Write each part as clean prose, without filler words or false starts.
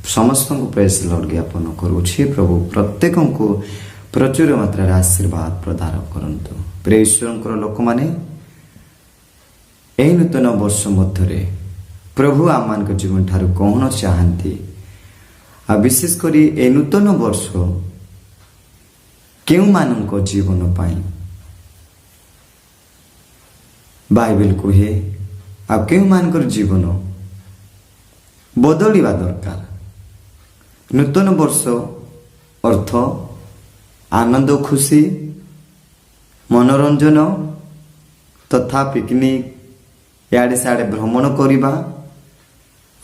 समस्त को press Lord ज्ञापन करुछि। प्रभु प्रत्येक को प्रचुर मात्रा आशीर्वाद प्रदान करंतु। प्रिय ईश्वर लोक माने एही नूतन वर्ष मध्य प्रभु आम मान जीवन ठारू कौन चाहती आ विशेष करी ए नूतन वर्ष केउ मानक जीवन पाई बाइबल कहे आ केउ मानकर जीवन बदलिबा दरकार। नूतन वर्ष अर्थ आनंद खुशी मनोरंजन तथा पिकनिक याडे साडे भ्रमण करिबा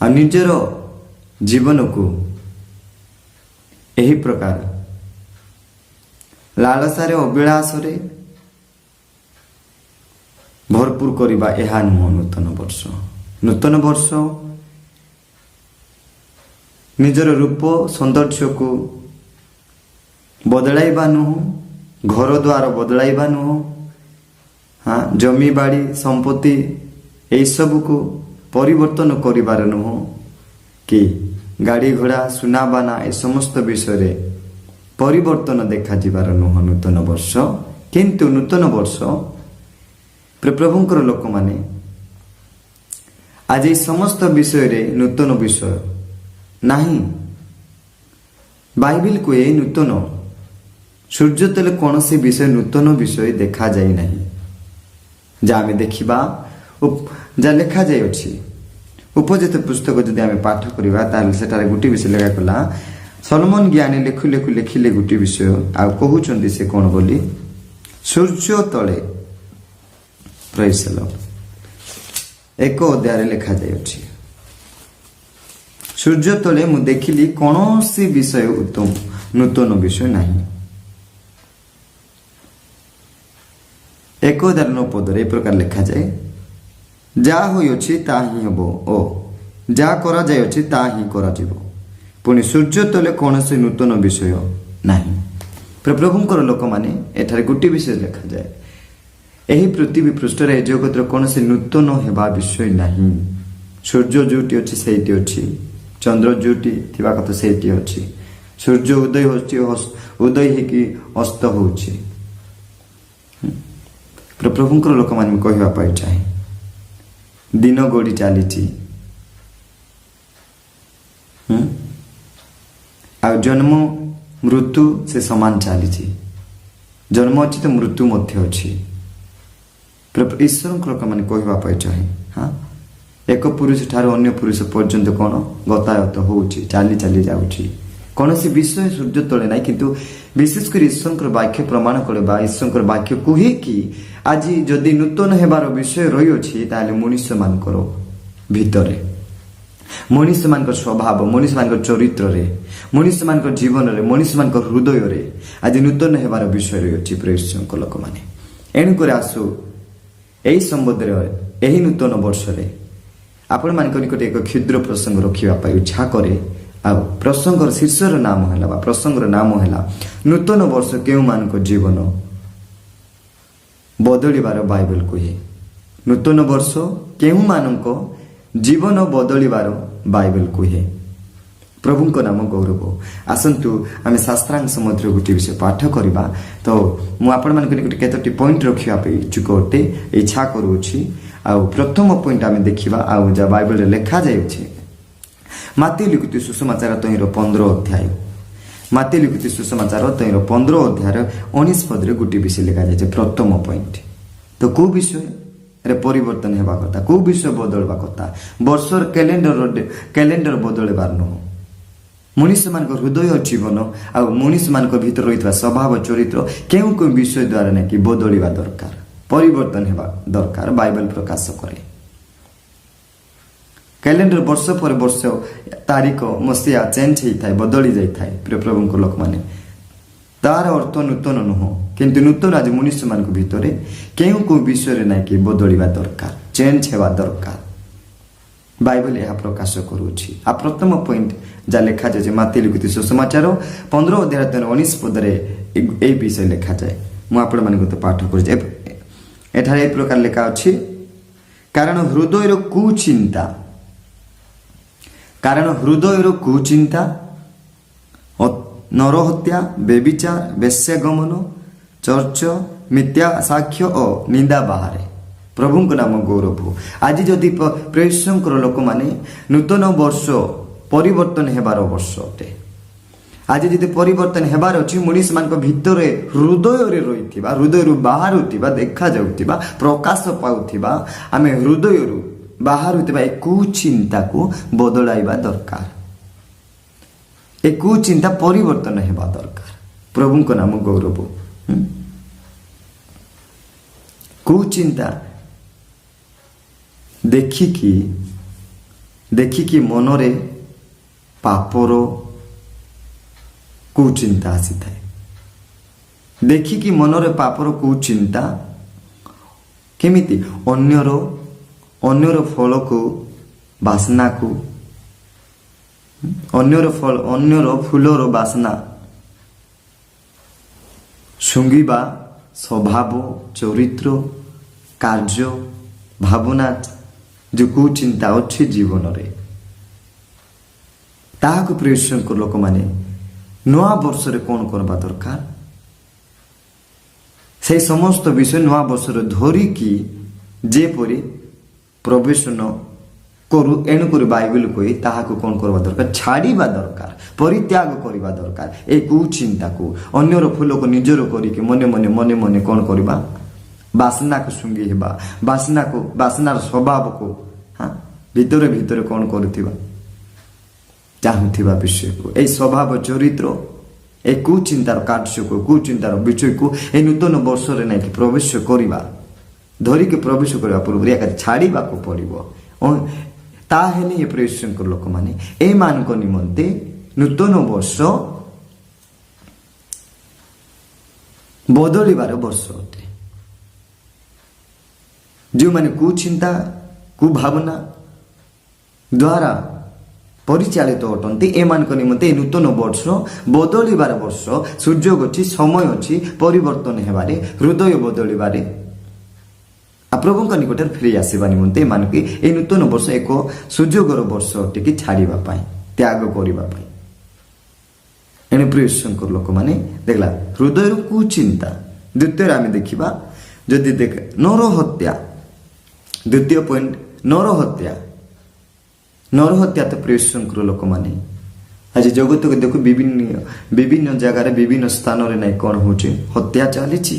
आ निजर जीवन को एही प्रकार लालसारे अभिलाषरे भरपूर करिबा एहा नुह नूतन वर्ष। नूतन वर्ष निजर रूप सौंदर्य को बदलाइबा नुह, घर द्वार बदलाइबा नुह, हाँ जमी बाड़ी संपत्ति यही सब को परिवर्तन करिबार नुह कि गाड़ी घोड़ा सुना बाना ए समस्त विषय परिवर्तन देखा जिबार नुह नूतन वर्ष। किंतु नूतन वर्ष प्रभुंकर लोक माने आज समस्त विषय रे नूतन विषय नहीं। बाइबल को ये नूतन सूर्य तले कौन से विषय नूतन विषय देखा जाए नहीं। जहाँ आम देखा जहाँ लिखा जाए उपजित पुस्तक जदि आम पाठ करवा ताल गोटे विषय लेखा कला सलोमन ज्ञानी लेखु लेखु लिखिले गोटे विषय आ कहते से कौन बोली सूर्य तले प्रेज द लॉर्ड एक अध्याय लिखा जाए सूर्य तले मु देखिली कौन सी विषय उत्तम नूतन विषय नहीं। एक अध्याय 9 पदरे ए प्रकार लिखा जाए जा होइछि ता ही हबो ओ जा करा जायछि ता ही करा जिवो पुणी सूर्य तले कौन से नूतन विषय नहीं। प्रभुंकर लोक माने एठारे गोटे विषय लिखा जाए एही पृथ्वी पृष्ठ रे जगत कौन से नूतन हेबा विषय नहीं। सूर्य जोटी अछि सेठी अछि, चंद्र जोटी थिबा कथा सेठी अछि, सूर्य उदय होछि उदय हेकि अस्त होछि। प्रभुंकर लोक माने कहवा पाइ चाहे दिन गड़ी चली आ जन्म मृत्यु से समान चली जन्म अच्छी तो मृत्यु मध्य अच्छी। ईश्वर लोक मैंने कहवा पाई चाहे हाँ एक पुरुष ठार अन्य पुरुष पर्यंत कौन गतायत हो चली चली जाऊँगी कौन सी विषय सूर्य तले ना किंतु विशेषकर ईश्वर वाक्य प्रमाण करवा ईश्वर वाक्य कहे कि आज जदि नूतन हेबार विषय रही ताले मनुष्य मानकर भितरे मनुष्य मान स्वभाव मनुष्य मान चरित्र रे मनुष्य मान जीवन रे मनुष्य मान हृदय रे आज नूतन हेबार विषय रही प्रेम लोक मैंने एणुक आसु यही संबंध यही नूतन वर्ष आपण मान निकट एक क्षुद्र प्रसंग रखा इच्छा करे आ प्रसंगर शीर्षर नाम है प्रसंगर नाम है नूतन वर्ष केउ मान जीवन बदलिबार बाइबल कहे नूतन वर्ष केउ मानक जीवन बदलिबार बाइबल कहे प्रभु नाम गौरव। आसतु आम शास्त्रांश मध्य गोटे विषय पाठ करवा तो मुझे केतोटी पॉइंट रखा इच्छुक अटे इच्छा करुँची। आ प्रथम पॉइंट आम देखा आ जहाँ बाइबल लिखा जाए माती लिखित सुसमाचार तईर 15 अध्याय माती लिखित सुसमाचार तईर 15 अध्याय 19 पदरे गोटे विषय लिखा जाए प्रथम पॉइंट तो कौ विषय रे परिवर्तन हेबा कथा कौ विषय बदलवा कथा वर्षर कैलेंडर बदलबार नुह मनुष्य मान हृदय जीवन आ मनुष्य मान भीतर रही स्वभाव चरित्र केउ केउ विषय द्वारा ना कि बदलवा दरकार परिवर्तन हेबा दरकार बाइबल प्रकाश करे। कैलेंडर वर्ष पर वर्ष तारीख मसीहा चेंज होता है बदली जाए प्रभु लोक मैंने तार अर्थ नूतन नुह किंतु नूतन आज मनुष्य मान भितर केउ को विषय ना कि बदलवा दरकार चेंज हेबा दरकार बाइबल यह प्रकाश करुँची। आ प्रथम पॉइंट जहाँ लिखा जाए माती लिखित सुसमाचार 15 अध्याय 19 पदरे ए विषय लिखा जाए मुझे पाठ कर प्रकार लिखा अच्छी कारण हृदय कुचिंता କାରଣ ହୃଦୟରୁ କୁଚିନ୍ତା, ନରହତ୍ୟା, ବ୍ୟଭିଚାର, ବେଶ୍ୟାଗମନ, ଚର୍ଚ୍ଚ, ମିଥ୍ୟା ସାକ୍ଷ୍ୟ ଓ ନିନ୍ଦା ବାହାରେ। ପ୍ରଭୁଙ୍କ ନାମ ଗୌରବ। ଆଜି ଯଦି ପ୍ରେସଙ୍କର ଲୋକମାନେ ନୂତନ ବର୍ଷ ପରିବର୍ତ୍ତନ ହେବାର ବର୍ଷ ଅଟେ। ଆଜି ଯଦି ପରିବର୍ତ୍ତନ ହେବାର ଅଛି, ମଣିଷମାନଙ୍କ ଭିତରେ ହୃଦୟରେ ରହିଥିବା, ହୃଦୟରୁ ବାହାରୁଥିବା, ଦେଖାଯାଉଥିବା, ପ୍ରକାଶ ପାଉଥିବା, ଆମେ ହୃଦୟରୁ ବାହାରୁଥିବା ଏ କୁଚିନ୍ତାକୁ ବଦଳାଇବା ଦରକାର। ଏ କୁଚିନ୍ତା ପରିବର୍ତ୍ତନ ହେବା ଦରକାର। ପ୍ରଭୁଙ୍କ ନାମ ଗୌରବ। କୁଚିନ୍ତା ଦେଖିକି ମନରେ ପାପର କୁଚିନ୍ତା ଆସିଥାଏ। ଦେଖିକି ମନରେ ପାପର କୁଚିନ୍ତା କେମିତି? ଅନ୍ୟର ଫଳକୁ, ବାସ୍ନାକୁ, ଅନ୍ୟର ଫୁଲର ବାସ୍ନା ଶୁଙ୍ଘିବା, ସ୍ୱଭାବ, ଚରିତ୍ର, କାର୍ଯ୍ୟ, ଭାବନା ଯେଉଁ କୁଚିନ୍ତା ଅଛି ଜୀବନରେ, ତାହାକୁ ପ୍ରିୟଙ୍କ ଲୋକମାନେ ନୂଆ ବର୍ଷରେ କ'ଣ କରିବା ଦରକାର? ସେହି ସମସ୍ତ ବିଷୟ ନୂଆ ବର୍ଷରେ ଧରିକି ଯେପରି ପ୍ରବେଶନ କରୁ, ଏଣୁକରି ବାଇବେଲ କହି ତାହାକୁ କ'ଣ କରିବା ଦରକାର? ଛାଡ଼ିବା ଦରକାର, ପରିତ୍ୟାଗ କରିବା ଦରକାର। ଏ କୁଚିନ୍ତାକୁ, ଅନ୍ୟର ଫୁଲକୁ ନିଜର କରିକି ମନେ ମନେ କ'ଣ କରିବା? ବାସ୍ନାକୁ ଶୁଙ୍ଘି ହେବା, ବାସ୍ନାର ସ୍ୱଭାବକୁ ଭିତରେ କ'ଣ କରୁଥିବା? ଚାହୁଁଥିବା ବିଷୟକୁ, ଏହି ସ୍ୱଭାବ, ଚରିତ୍ର, ଏ କୁଚିନ୍ତାର କାର୍ଯ୍ୟକୁ, କୁଚିନ୍ତାର ବିଷୟକୁ ଏ ନୂତନ ବର୍ଷରେ ନାଇକି ପ୍ରବେଶ କରିବା, ଧରିକି ପ୍ରବେଶ କରିବା ପୂର୍ବରୁ ଏକାରେ ଛାଡ଼ିବାକୁ ପଡ଼ିବ। ତାହେଲେ ଏ ପ୍ରେସଙ୍କ ଲୋକମାନେ ଏମାନଙ୍କ ନିମନ୍ତେ ନୂତନ ବର୍ଷ ବଦଳିବାର ବର୍ଷ ଅଟେ। ଯେଉଁମାନେ କୁଚିନ୍ତା, କୁଭାବନା ଦ୍ୱାରା ପରିଚାଳିତ ଅଟନ୍ତି, ଏମାନଙ୍କ ନିମନ୍ତେ ଏ ନୂତନ ବର୍ଷ ବଦଳିବାର ବର୍ଷ, ସୁଯୋଗ ଅଛି, ସମୟ ଅଛି ପରିବର୍ତ୍ତନ ହେବାରେ, ହୃଦୟ ବଦଳିବାରେ, ପ୍ରଭୁଙ୍କ ନିକଟରେ ଫେରି ଆସିବା ନିମନ୍ତେ ଏମାନଙ୍କୁ ଏ ନୂତନ ବର୍ଷ ଏକ ସୁଯୋଗର ବର୍ଷ ଅଟେ ଛାଡ଼ିବା ପାଇଁ, ତ୍ୟାଗ କରିବା ପାଇଁ। ଏଣୁ ପ୍ରିୟଙ୍କର ଲୋକମାନେ ଦେଖିଲା ହୃଦୟରୁ କୁଚିନ୍ତା। ଦ୍ୱିତୀୟରେ ଆମେ ଦେଖିବା, ଯଦି ନରହତ୍ୟା, ଦ୍ୱିତୀୟ ପଏଣ୍ଟ ନରହତ୍ୟା। ନରହତ୍ୟା ତ ପ୍ରିୟଙ୍କର ଲୋକମାନେ ଆଜି ଜଗତକୁ ଦେଖୁ, ବିଭିନ୍ନ ଜାଗାରେ, ବିଭିନ୍ନ ସ୍ଥାନରେ ନାଇଁ କ'ଣ ହଉଛି? ହତ୍ୟା ଚାଲିଛି।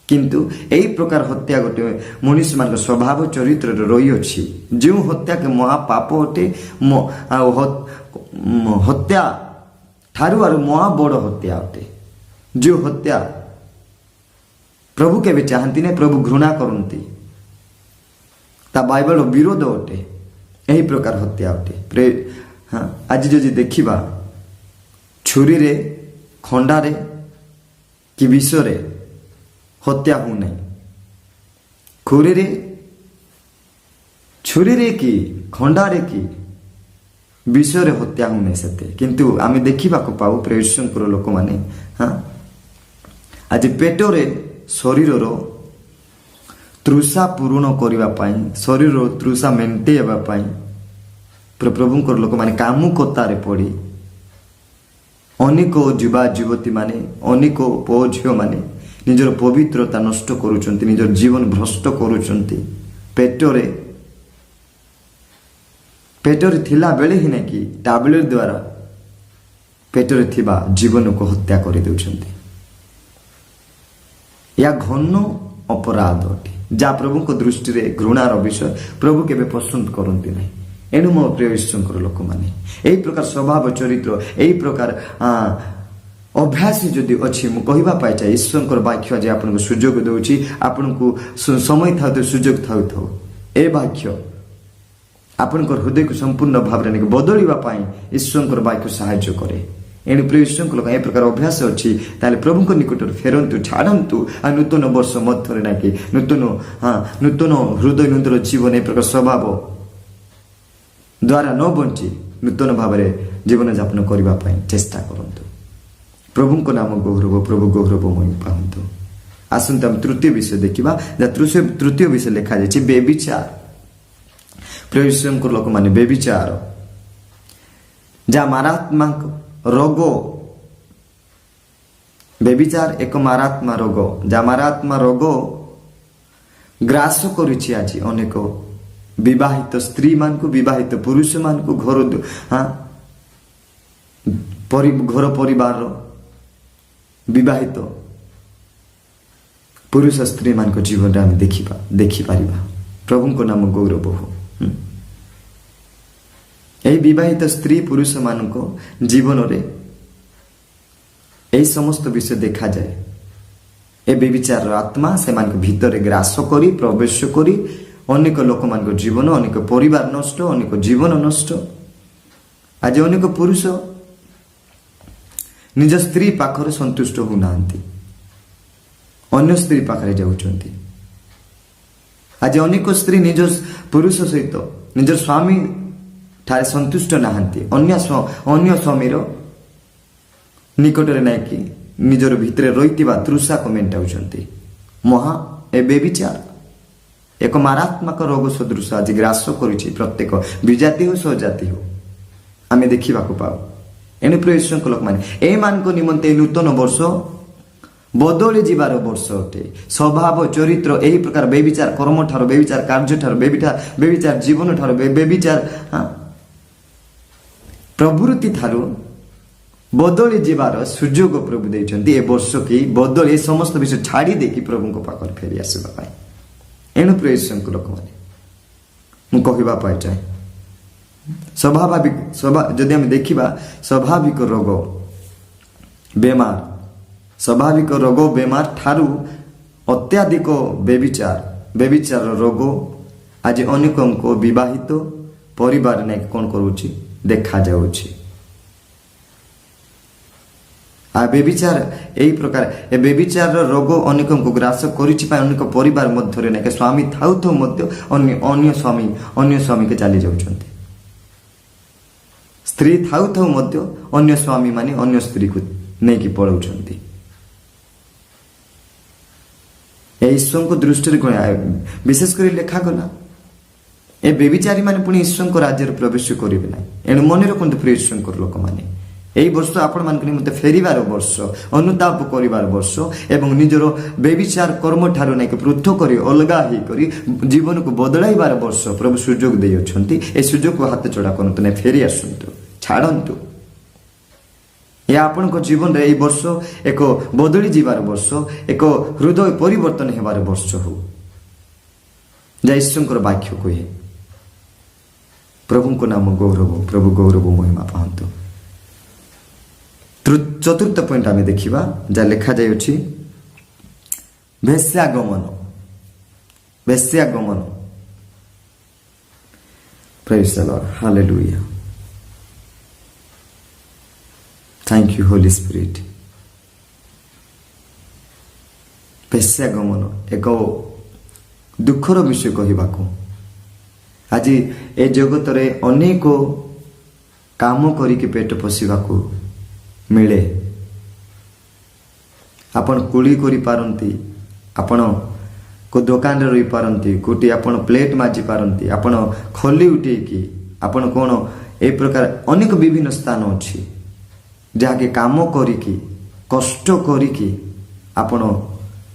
କିନ୍ତୁ ଏହି ପ୍ରକାର ହତ୍ୟା ଗୋଟେ ମଣିଷମାନଙ୍କ ସ୍ୱଭାବ ଚରିତ୍ରରେ ରହିଅଛି। ଯେଉଁ ହତ୍ୟାକେ ମହାପାପ ଅଟେ, ଆଉ ହତ୍ୟା ଠାରୁ ଆରୁ ମହା ବଡ଼ ହତ୍ୟା ଅଟେ। ଯେଉଁ ହତ୍ୟା ପ୍ରଭୁ କେବେ ଚାହାନ୍ତି ନାହିଁ, ପ୍ରଭୁ ଘୃଣା କରନ୍ତି, ତା ବାଇବେଲର ବିରୋଧ ଅଟେ। ଏହି ପ୍ରକାର ହତ୍ୟା ଅଟେ। ଆଜି ଯଦି ଦେଖିବା, ଛୁରୀରେ, ଖଣ୍ଡାରେ କି ବିଷରେ ହତ୍ୟା ହେଉନାହିଁ। ଛୁରୀରେ କି ଖଣ୍ଡାରେ କି ବିଷୟରେ ହତ୍ୟା ହେଉନାହିଁ ସେତେ। କିନ୍ତୁ ଆମେ ଦେଖିବାକୁ ପାଉ ପ୍ରେସଙ୍କର ଲୋକମାନେ ଆଜି ପେଟରେ ଶରୀରର ତୃଷା ପୂରଣ କରିବା ପାଇଁ, ଶରୀରର ତୃଷା ମେଣ୍ଟେଇବା ପାଇଁ ପ୍ରଭୁଙ୍କର ଲୋକମାନେ କାମୁକତାରେ ପଡ଼ି ଅନେକ ଯୁବା ଯୁବତୀମାନେ, ଅନେକ ପୁଅ ଝିଅମାନେ ନିଜର ପବିତ୍ରତା ନଷ୍ଟ କରୁଛନ୍ତି, ନିଜର ଜୀବନ ଭ୍ରଷ୍ଟ କରୁଛନ୍ତି। ପେଟରେ ଥିଲା ବେଳେ ହିଁ ନାକି ଟାବଲେଟ ଦ୍ୱାରା ପେଟରେ ଥିବା ଜୀବନକୁ ହତ୍ୟା କରିଦେଉଛନ୍ତି। ଏହା ଘନ ଅପରାଧ ଅଟେ, ଯାହା ପ୍ରଭୁଙ୍କ ଦୃଷ୍ଟିରେ ଘୃଣାର ବିଷୟ। ପ୍ରଭୁ କେବେ ପସନ୍ଦ କରନ୍ତି ନାହିଁ। ଏଣୁ ମୋ ପ୍ରିୟ ଈଶ୍ୱରଙ୍କର ଲୋକମାନେ ଏହି ପ୍ରକାର ସ୍ୱଭାବ ଚରିତ୍ର, ଏହି ପ୍ରକାର ଅଭ୍ୟାସ ଯଦି ଅଛି, ମୁଁ କହିବା ପାଇଁ ଚାହେଁ ଈଶ୍ୱରଙ୍କର ବାକ୍ୟ ଆଜି ଆପଣଙ୍କୁ ସୁଯୋଗ ଦେଉଛି, ଆପଣଙ୍କୁ ସମୟ ଥାଉ ସୁଯୋଗ ଥାଉ ଏ ବାକ୍ୟ ଆପଣଙ୍କର ହୃଦୟକୁ ସମ୍ପୂର୍ଣ୍ଣ ଭାବରେ ବଦଳିବା ପାଇଁ ଈଶ୍ୱରଙ୍କର ବାକ୍ୟ ସାହାଯ୍ୟ କରେ। ଏଣୁ ପ୍ରିୟ ଈଶ୍ୱରଙ୍କ ଲୋକ ଏ ପ୍ରକାର ଅଭ୍ୟାସ ଅଛି, ତାହେଲେ ପ୍ରଭୁଙ୍କ ନିକଟରେ ଫେରନ୍ତୁ, ଛାଡ଼ନ୍ତୁ। ଆଉ ନୂତନ ବର୍ଷ ମଧ୍ୟରେ ନାକି ନୂତନ ହୃଦୟ, ନୂତନ ଜୀବନ, ଏ ପ୍ରକାର ସ୍ୱଭାବ ଦ୍ୱାରା ନ ବଞ୍ଚି ନୂତନ ଭାବରେ ଜୀବନଯାପନ କରିବା ପାଇଁ ଚେଷ୍ଟା କରନ୍ତୁ। ପ୍ରଭୁଙ୍କ ନାମ ଗୌରବ, ପ୍ରଭୁ ଗୌରବମୟ ପାଆନ୍ତୁ। ଆସନ୍ତୁ ଆମେ ତୃତୀୟ ବିଷୟ ଦେଖିବା, ଯାହା ତୃତୀୟ ବିଷୟ ଲେଖାଯାଇଛି ବ୍ୟଭିଚାର। ପ୍ରିୟ ଈଶ୍ୱରଙ୍କ ଲୋକମାନେ ବ୍ୟଭିଚାର ଯାହା ମାରାତ୍ମକ ରୋଗ, ବ୍ୟଭିଚାର ଏକ ମାରାତ୍ମକ ରୋଗ, ଯାହା ମାରାତ୍ମକ ରୋଗ ଗ୍ରାସ କରିଛି ଆଜି ଅନେକ ବିବାହିତ ସ୍ତ୍ରୀ ମାନଙ୍କୁ, ବିବାହିତ ପୁରୁଷ ମାନଙ୍କୁ, ଘର ପରିବାରର ବିବାହିତ ପୁରୁଷ ସ୍ତ୍ରୀ ମାନଙ୍କ ଜୀବନରେ ଆମେ ଦେଖିପାରିବା। ପ୍ରଭୁଙ୍କ ନାମ ଗୌରବ ହଉ। ଏହି ବିବାହିତ ସ୍ତ୍ରୀ ପୁରୁଷ ମାନଙ୍କ ଜୀବନରେ ଏହି ସମସ୍ତ ବିଷୟ ଦେଖାଯାଏ। ଏ ବ୍ୟଭିଚାରର ଆତ୍ମା ସେମାନଙ୍କ ଭିତରେ ଗ୍ରାସ କରି ପ୍ରବେଶ କରି ଅନେକ ଲୋକମାନଙ୍କ ଜୀବନ, ଅନେକ ପରିବାର ନଷ୍ଟ, ଅନେକ ଜୀବନ ନଷ୍ଟ। ଆଜି ଅନେକ ପୁରୁଷ ନିଜ ସ୍ତ୍ରୀ ପାଖରେ ସନ୍ତୁଷ୍ଟ ହେଉନାହାନ୍ତି, ଅନ୍ୟ ସ୍ତ୍ରୀ ପାଖରେ ଯାଉଛନ୍ତି। ଆଜି ଅନେକ ସ୍ତ୍ରୀ ନିଜ ପୁରୁଷ ସହିତ, ନିଜ ସ୍ୱାମୀ ଠାରେ ସନ୍ତୁଷ୍ଟ ନାହାନ୍ତି, ଅନ୍ୟ ସ୍ୱାମୀର ନିକଟରେ ନାଇକି ନିଜର ଭିତରେ ରହିଥିବା ତୃଷାକୁ ମେଣ୍ଟାଉଛନ୍ତି। ଏ ବ୍ୟଭିଚାର ଏକ ମାରାତ୍ମକ ରୋଗ ସଦୃଶ ଆଜି ଗ୍ରାସ କରିଛି ପ୍ରତ୍ୟେକ ବିଜାତି ହଉ ସ୍ୱଜାତି ହଉ ଆମେ ଦେଖିବାକୁ ପାଉ। ଏଣୁ ପ୍ରିୟ ଈଶ୍ୱରଙ୍କ ଲୋକମାନେ, ଏମାନଙ୍କ ନିମନ୍ତେ ନୂତନ ବର୍ଷ ବଦଳି ଯିବାର ବର୍ଷ ଅଟେ। ସ୍ୱଭାବ ଚରିତ୍ର ଏହି ପ୍ରକାର ବ୍ୟଭିଚାର କର୍ମ ଠାରୁ, ବ୍ୟଭିଚାର କାର୍ଯ୍ୟ ଠାରୁ, ବ୍ୟଭିଚାର ଜୀବନ ଠାରୁ, ବ୍ୟଭିଚାର ପ୍ରବୃତ୍ତି ଠାରୁ ବଦଳି ଯିବାର ସୁଯୋଗ ପ୍ରଭୁ ଦେଇଛନ୍ତି। ଏ ବର୍ଷ କି ବଦଳି ଏ ସମସ୍ତ ବିଷୟ ଛାଡ଼ି ଦେଇକି ପ୍ରଭୁଙ୍କ ପାଖରେ ଫେରି ଆସିବା ପାଇଁ। ଏଣୁ ପ୍ରିୟ ଈଶ୍ୱରଙ୍କ ଲୋକମାନେ, ମୁଁ କହିବା ପାଇଁ ଚାହେଁ, ଯଦି ଆମେ ଦେଖିବା ସ୍ୱାଭାବିକ ରୋଗ ବେମାର, ସ୍ୱାଭାବିକ ରୋଗ ବେମାର ଠାରୁ ଅତ୍ୟାଧିକ ବ୍ୟଭିଚାର ରୋଗ ଆଜି ଅନେକଙ୍କ ବିବାହିତ ପରିବାର ନେଇ କ'ଣ କରୁଛି ଦେଖାଯାଉଛି। ବ୍ୟଭିଚାର ଏହି ପ୍ରକାର ଏ ବ୍ୟଭିଚାରର ରୋଗ ଅନେକଙ୍କୁ ଗ୍ରାସ କରିଛି ପାଇଁ ଅନେକ ପରିବାର ମଧ୍ୟରେ ନାଇଁ ସ୍ୱାମୀ ଥାଉ ମଧ୍ୟ ଅନ୍ୟ ସ୍ୱାମୀକେ ଚାଲି ଯାଉଛନ୍ତି। ସ୍ତ୍ରୀ ଥାଉ ମଧ୍ୟ ଅନ୍ୟ ସ୍ୱାମୀ ମାନେ ଅନ୍ୟ ସ୍ତ୍ରୀକୁ ନେଇକି ପଳାଉଛନ୍ତି। ଏ ଈଶ୍ୱରଙ୍କ ଦୃଷ୍ଟିରେ କ'ଣ ବିଶେଷ କରି ଲେଖାଗଲା, ଏ ବ୍ୟଭିଚାରୀ ମାନେ ପୁଣି ଈଶ୍ୱରଙ୍କ ରାଜ୍ୟରେ ପ୍ରବେଶ କରିବେ ନାହିଁ। ଏଣୁ ମନେ ରଖନ୍ତୁ ପ୍ରିୟ ଈଶ୍ୱରଙ୍କର ଲୋକମାନେ, ଏହି ବର୍ଷ ଆପଣମାନଙ୍କ ନିମନ୍ତେ ଫେରିବାର ବର୍ଷ, ଅନୁତାପ କରିବାର ବର୍ଷ ଏବଂ ନିଜର ବ୍ୟଭିଚାର କର୍ମ ଠାରୁ ନେଇକି ପୃଥକ କରି ଅଲଗା ହେଇକରି ଜୀବନକୁ ବଦଳାଇବାର ବର୍ଷ ପ୍ରଭୁ ସୁଯୋଗ ଦେଇଅଛନ୍ତି। ଏ ସୁଯୋଗକୁ ହାତ ଚଡ଼ା କରନ୍ତୁ ନାହିଁ, ଫେରି ଆସନ୍ତୁ, ଛାଡ଼ନ୍ତୁ। ଏହା ଆପଣଙ୍କ ଜୀବନରେ ଏହି ବର୍ଷ ଏକ ବଦଳି ଯିବାର ବର୍ଷ, ଏକ ହୃଦୟ ପରିବର୍ତ୍ତନ ହେବାର ବର୍ଷ ହଉ, ଯାହା ଈଶ୍ୱରଙ୍କର ବାକ୍ୟ କୁହେ। ପ୍ରଭୁଙ୍କ ନାମ ଗୌରବ, ପ୍ରଭୁ ଗୌରବ ମହିମା ପାଆନ୍ତୁ। ଚତୁର୍ଥ ପଏଣ୍ଟ ଆମେ ଦେଖିବା, ଯାହା ଲେଖାଯାଇଅଛି ବେଶ୍ୟାଗମନ। Praise the lord, hallelujah. Thank you, Holy Spirit. ବେଶ୍ୟାଗମନ ଏକ ଦୁଃଖର ବିଷୟ କହିବାକୁ। ଆଜି ଏ ଜଗତରେ ଅନେକ କାମ କରିକି ପେଟ ପୋଷିବାକୁ ମିଳେ। ଆପଣ କୁଳି କରିପାରନ୍ତି, ଆପଣ କେଉଁ ଦୋକାନରେ ରହିପାରନ୍ତି, କେଉଁଠି ଆପଣ ପ୍ଲେଟ୍ ମାଜି ପାରନ୍ତି, ଆପଣ ଖଲି ଉଠେଇକି, ଆପଣ କ'ଣ ଏ ପ୍ରକାର ଅନେକ ବିଭିନ୍ନ ସ୍ଥାନ ଅଛି ଯାହାକି କାମ କରିକି କଷ୍ଟ କରିକି ଆପଣ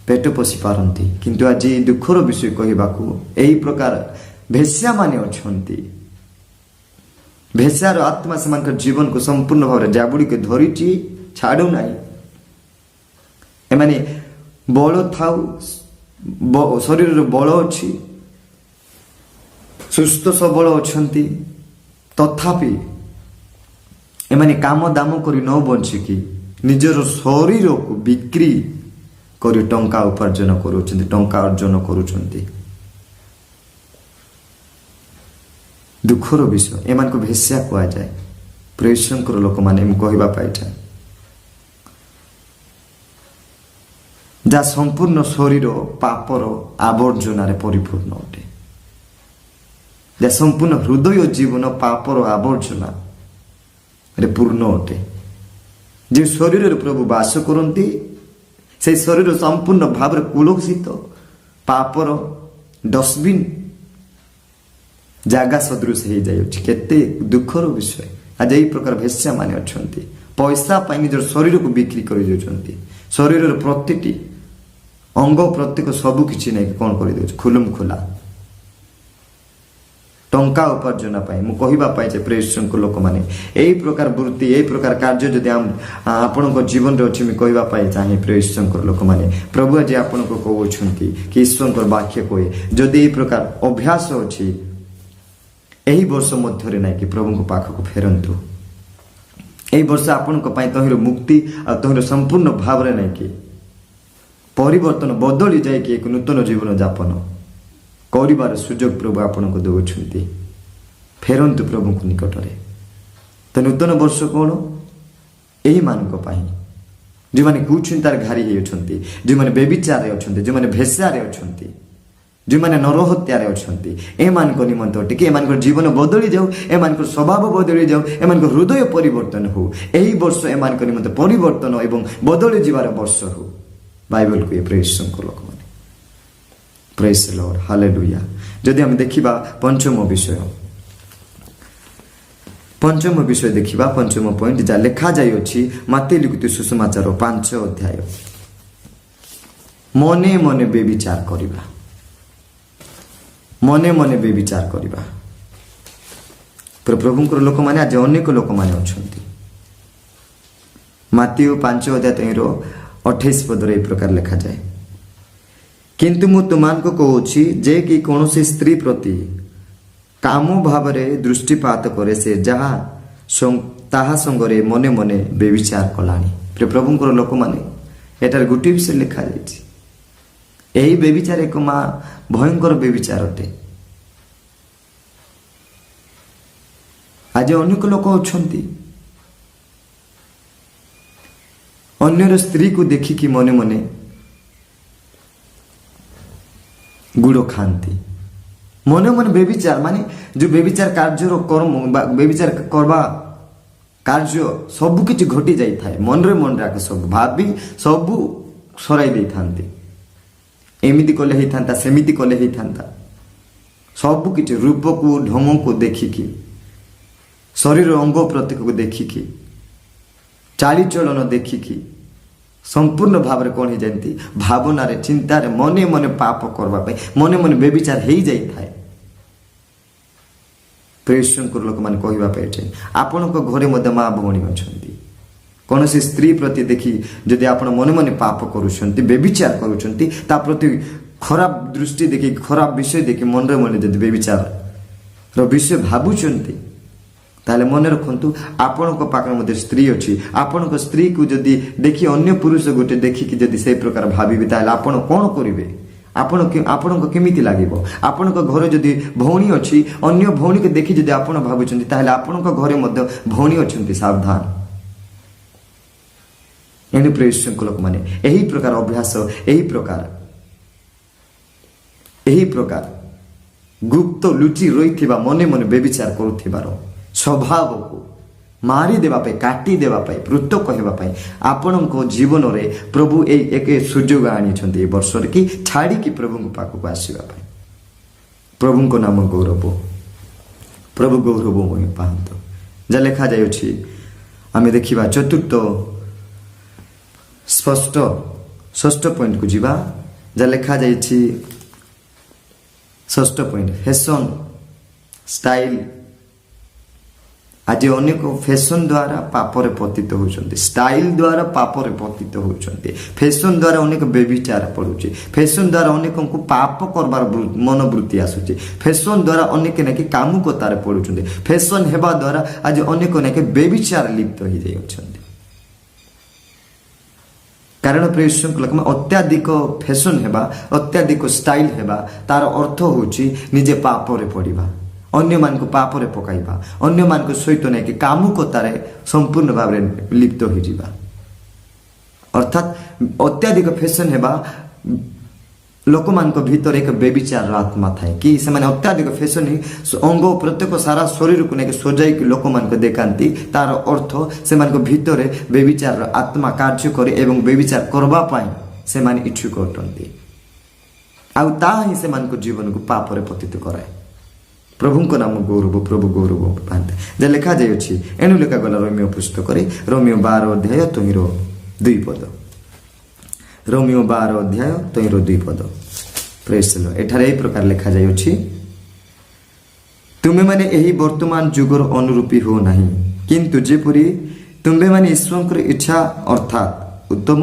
ପେଟ ପୋଷି ପାରନ୍ତି। କିନ୍ତୁ ଆଜି ଦୁଃଖର ବିଷୟ କହିବାକୁ, ଏହି ପ୍ରକାର ବେଶ୍ୟାମାନେ ଅଛନ୍ତି। ବେଶ୍ୟାର ଆତ୍ମା ସେମାନଙ୍କ ଜୀବନକୁ ସମ୍ପୂର୍ଣ୍ଣ ଭାବରେ ଜାବୁଡ଼ିକି ଧରିଛି, ଛାଡ଼ୁନାହିଁ। ଏମାନେ ବଳ ଥାଉ, ଶରୀରରେ ବଳ ଅଛି, ସୁସ୍ଥ ସବଳ ଅଛନ୍ତି, ତଥାପି ଏମାନେ କାମ ଦାମ କରି ନ ବଞ୍ଚିକି ନିଜର ଶରୀରକୁ ବିକ୍ରି କରି ଟଙ୍କା ଉପାର୍ଜନ କରୁଛନ୍ତି, ଟଙ୍କା ଅର୍ଜନ କରୁଛନ୍ତି। ଦୁଃଖର ବିଷୟ, ଏମାନଙ୍କୁ ବେଶ୍ୟା କୁହାଯାଏ। ପ୍ରେଷଙ୍କର ଲୋକମାନେ ମୁଁ କହିବା ପାଇଁ ଚାହେଁ, ଯାହା ସମ୍ପୂର୍ଣ୍ଣ ଶରୀର ପାପର ଆବର୍ଜନାରେ ପରିପୂର୍ଣ୍ଣ ଅଟେ, ଯାହା ସମ୍ପୂର୍ଣ୍ଣ ହୃଦୟ ଜୀବନ ପାପର ଆବର୍ଜନାରେ ପୂର୍ଣ୍ଣ ଅଟେ। ଯେଉଁ ଶରୀରରେ ପ୍ରଭୁ ବାସ କରନ୍ତି, ସେହି ଶରୀର ସମ୍ପୂର୍ଣ୍ଣ ଭାବରେ କୁଳସିତ ପାପର ଡଷ୍ଟବିନ୍ ଜାଗା ସଦୃଶ ହେଇଯାଉଛି। କେତେ ଦୁଃଖର ବିଷୟ। आज यही प्रकार भेश्या माने अछंती पैसा पाई निजर शरीर को बिक्री कर देउछंती शरीर प्रतिटी अंग प्रत्येक सबु किछि नै कोन कर देउछ खुलम खुला टंका उपार्जन पाई मु कहिबा पाई जे प्रेषण को लोक माने एही प्रकार वृत्ति एही प्रकार कार्य जदि आपण को जीवन रे अछि मि कहिबा पाई चाहे प्रेषण को लोक माने प्रभु जे आपण को कहउछंती कि ईश्वर को वाक्य कोए जदि एही प्रकार अभ्यास अछि एही वर्ष मध्य रे नै कि प्रभु को पाख को फेरंतु एही वर्ष आपण को पाई तहिर मुक्ति आ तहिर संपूर्ण भाव रे नै कि परिवर्तन बदली जाय कि एक नूतन जीवन यापन करिबार सुजोग प्रभु आपण को दउछंती फेरंतु प्रभु को निकट रे तो नूतन वर्ष कोन एही मान को पाई जे माने कुचिंतार घारी हे अछंती जे माने बेविचार रे अछंती जे माने भेषा रे अछंती जे माने नरहत्या रे अछंती ए मान को निमंत टिके ए मान को जीवन बदली जाऊ ए मान को स्वभाव बदली जाऊ ए मान को हृदय परिवर्तन हो एही वर्ष ए मान को निमंत परिवर्तन एवं बदली जीवार वर्ष हो बाइबल को ये प्रेस को लोक माने प्रेस लॉर्ड हालेलुया जदि हम देखिबा पंचम विषय देखिबा पंचम पॉइंट जा लिखा जाय अछि मत्ती लिखित सुसमाचार 5 अध्याय मने मने बेविचार करिबा मने मने बेविचार करिबा प्रभुंकर लोक माने आज अनेक लोक माने अछंती मत्ती 5 अध्याय 28 पद रे प्रकार लिखा जाय किंतु मु तुमान को कहूछि जे कि कोनोसी स्त्री प्रति काम भाव रे दृष्टिपात करे से जहा ताहा संगरे मने मने बेविचार कलानी प्रभुंकर लोक माने एटार गुटी विषय लिखा जायछि एही बेविचार एक मा भयंकर बेविचार अटे आज अनेक लोक अछंती अन्यर स्त्री को देखी कि मने मने गुड़ खाती मने मने बेविचार माने जो बेविचार कार्य कर्म बेविचार करवा कार्य सब किछि घटी जाई थाए मन रे आके सब भाबी सब सराई दे थांती एमिति कले ही थांता सेमिति कले ही थांता सब किछि रूप को ढंग को देखिकी शरीर अंग प्रत्येक को देखिकी चाली चलन देखिकी संपूर्ण भाव रे कोन ही जानती भावना रे चिंता रे मने मने पाप करबा पे मने मने बेविचार हेई जाई थाए प्रेषण को लोक मान कहिबा पे आपण को घरे मध्य मां भौणी अछंती कोनोसी स्त्री प्रति देखि जदि आपण मने मने पाप करूछंती बेविचार करूछंती ता प्रति खराब दृष्टि देखि खराब विषय देखि मन रे मने जदि बेविचार रो विषय भाबुछंती ताले मन रखंतु आपण को पाकर मध्य स्त्री अछि आपण को स्त्री को जदि देखि अन्य पुरुष गोटे देखि कि जदि से प्रकार भाबिबे ताले आपण कोन करिवे आपण को केमिति लागिबो आपण को घरे जदि भौणी अछि अन्य भौणी के देखि जदि आपण भाबुछंती ताले आपण को घरे मध्य भौणी अछंती सावधान एनी प्रेषण को लोक माने एही प्रकार अभ्यास एही प्रकार गुप्त लुचि रहिथिबा मने मने बेविचार करूथिबारो स्वभाव को मारी देवा पे काटी देवा पे पृथक कहवा पे आपण को जीवन रे प्रभु एक सुजोग आनी छंती वर्ष रे कि छाड़ी कि प्रभु को पाक को आसीबा पे प्रभु को नाम गौरव प्रभु गौरव मोहि पाहंतो जा लेखा जाय अछि आमे देखिबा चतुर्थ षष्ठ पॉइंट को जीवा जा लेखा जाय अछि षष्ठ पॉइंट फैशन स्टाइल आज अनेक फैशन द्वारा पापरे पतित होउछंती स्टाइल द्वारा पापरे पतित होउछंती फैशन द्वारा अनेक बेविचार पड़ुची फैशन द्वारा अनेक को पाप करबार मनोवृत्ति आसुची फैशन द्वारा अनेक नेके कामुकतारे पड़ुछंती फैशन हेबा द्वारा आज अनेक नेके बेविचार लिप्त हो जाउछंती कारण प्रेषण लोक में अत्याधिक फैशन हेबा अत्याधिक स्टाइल हेबा तार अर्थ होची निजे पापरे पड़िबा अन्य मान को पाप रे पकाइबा अन्य मान को सहित नै कि कामुकतारे संपूर्ण भाव रे लिप्त हो जिबा अर्थात अत्याधिक फैशन हेबा लोक मान को भीतर एक बेविचार आत्मा थाए कि से माने अत्याधिक फैशन ही अंग प्रत्येक सारा शरीर को नै कि सजाई कि लोक मान को देखांती तार अर्थ से मान को भीतर बेविचार आत्मा कार्य करे एवं बेविचार करबा पाई से मान इच्छुक अटंती आ ता ही से मान को जीवन को पाप रे पतित कराए प्रभुଙ୍କ नाम गौरव प्रभु गौरव पाते जे लिखा जाय अछि एनु लेखा गला रोमियो पुस्तक रे रोमियो 12 अध्याय तहिर 2 पद रोमियो 12 अध्याय तहिर 2 पद प्रेज लो एठारे एही प्रकार लिखा जाय अछि तुमे माने एही वर्तमान जुगर अनुरूपी हो नाही किंतु जेपरि तुमे माने ईश्वरकर इच्छा अर्थात उत्तम